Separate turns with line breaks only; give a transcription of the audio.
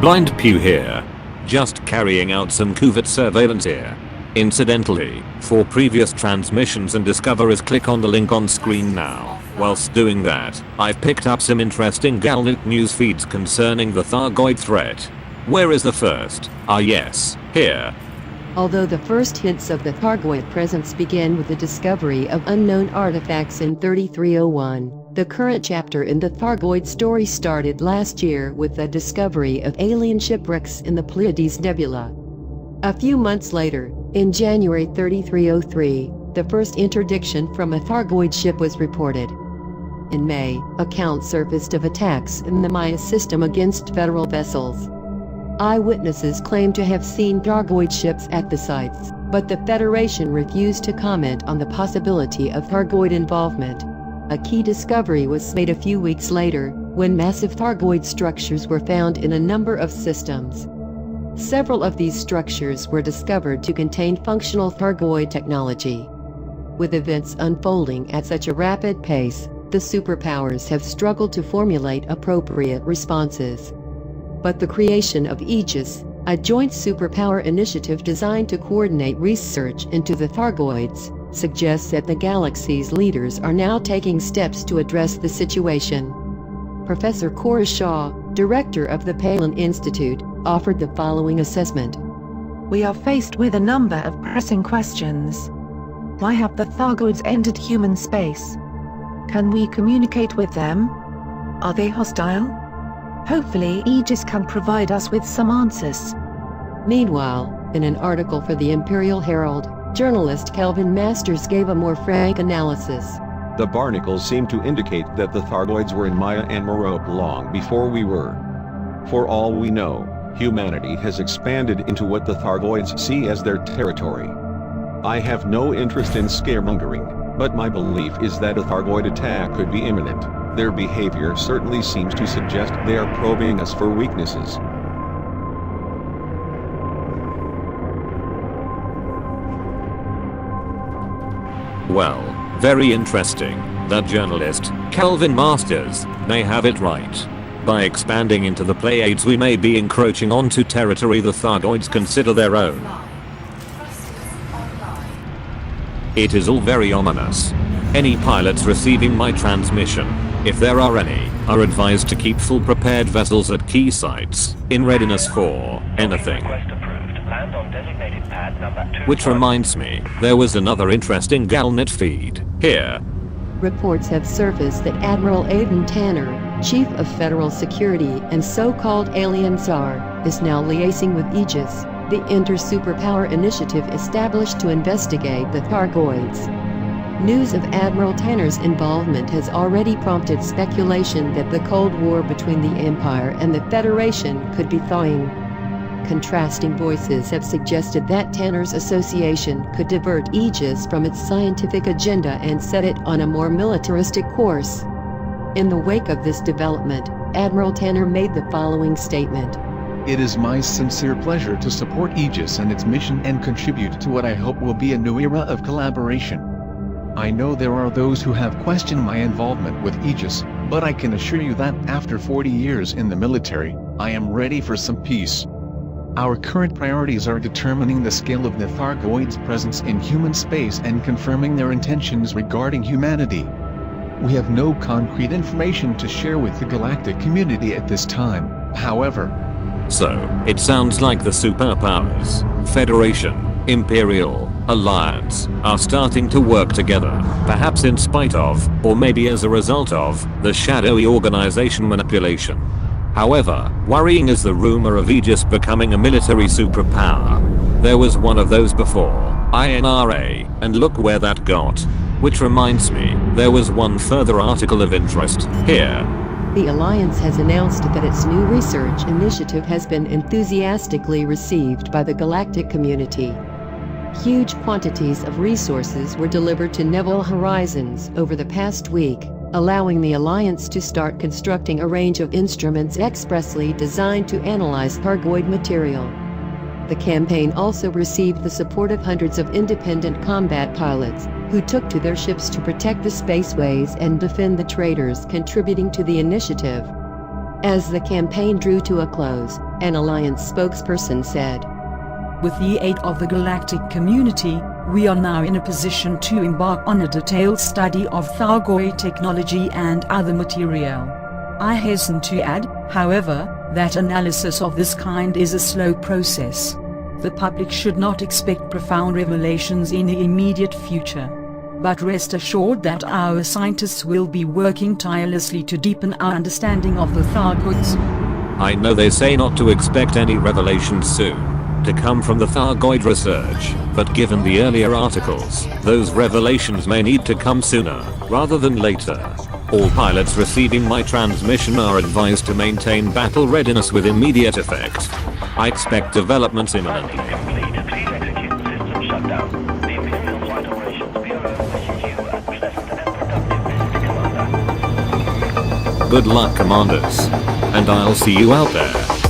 Blind Pew here. Just carrying out some covert surveillance here. Incidentally, for previous transmissions and discoverers, click on the link on screen now. Whilst doing that, I've picked up some interesting Galnet news feeds concerning the Thargoid threat. Where is the first? Ah yes, here.
Although the first hints of the Thargoid presence began with the discovery of unknown artifacts in 3301, the current chapter in the Thargoid story started last year with the discovery of alien shipwrecks in the Pleiades Nebula. A few months later, in January 3303, the first interdiction from a Thargoid ship was reported. In May, accounts surfaced of attacks in the Maya system against federal vessels. Eyewitnesses claimed to have seen Thargoid ships at the sites, but the Federation refused to comment on the possibility of Thargoid involvement. A key discovery was made a few weeks later, when massive Thargoid structures were found in a number of systems. Several of these structures were discovered to contain functional Thargoid technology. With events unfolding at such a rapid pace, the superpowers have struggled to formulate appropriate responses. But the creation of Aegis, a joint superpower initiative designed to coordinate research into the Thargoids, suggests that the galaxy's leaders are now taking steps to address the situation. Professor Cora Shaw, director of the Palin Institute, offered the following assessment.
We are faced with a number of pressing questions. Why have the Thargoids entered human space? Can we communicate with them? Are they hostile? Hopefully Aegis can provide us with some answers.
Meanwhile, in an article for the Imperial Herald, journalist Kelvin Masters gave a more frank analysis.
The barnacles seem to indicate that the Thargoids were in Maya and Merope long before we were. For all we know, humanity has expanded into what the Thargoids see as their territory. I have no interest in scaremongering, but my belief is that a Thargoid attack could be imminent. Their behavior certainly seems to suggest they are probing us for weaknesses.
Well, very interesting. That journalist, Kelvin Masters, may have it right. By expanding into the Pleiades, we may be encroaching onto territory the Thargoids consider their own. It is all very ominous. Any pilots receiving my transmission, if there are any, are advised to keep full prepared vessels at key sites, in readiness for anything. Which reminds me, there was another interesting Galnet feed, here.
Reports have surfaced that Admiral Aidan Tanner, Chief of Federal Security and so-called Alien Tsar, is now liaising with Aegis, the inter-superpower initiative established to investigate the Thargoids. News of Admiral Tanner's involvement has already prompted speculation that the Cold War between the Empire and the Federation could be thawing. Contrasting voices have suggested that Tanner's association could divert Aegis from its scientific agenda and set it on a more militaristic course. In the wake of this development, Admiral Tanner made the following statement.
It is my sincere pleasure to support Aegis and its mission and contribute to what I hope will be a new era of collaboration. I know there are those who have questioned my involvement with Aegis, but I can assure you that after 40 years in the military, I am ready for some peace. Our current priorities are determining the scale of the Thargoids' presence in human space and confirming their intentions regarding humanity. We have no concrete information to share with the galactic community at this time, however.
So, it sounds like the superpowers, Federation, Imperial, Alliance, are starting to work together, perhaps in spite of, or maybe as a result of, the shadowy organization manipulation. However, worrying is the rumor of Aegis becoming a military superpower. There was one of those before, INRA, and look where that got. Which reminds me, there was one further article of interest, here.
The Alliance has announced that its new research initiative has been enthusiastically received by the galactic community. Huge quantities of resources were delivered to Neville Horizons over the past week, allowing the Alliance to start constructing a range of instruments expressly designed to analyze Thargoid material. The campaign also received the support of hundreds of independent combat pilots, who took to their ships to protect the spaceways and defend the traders contributing to the initiative. As the campaign drew to a close, An Alliance spokesperson said.
With the aid of the galactic community, we are now in a position to embark on a detailed study of Thargoid technology and other material. I hasten to add, however, that analysis of this kind is a slow process. The public should not expect profound revelations in the immediate future. But rest assured that our scientists will be working tirelessly to deepen our understanding of the Thargoids.
I know they say not to expect any revelations soon to come from the Thargoid research, but given the earlier articles, those revelations may need to come sooner, rather than later. All pilots receiving my transmission are advised to maintain battle readiness with immediate effect. I expect developments imminently. Good luck, commanders. And I'll see you out there.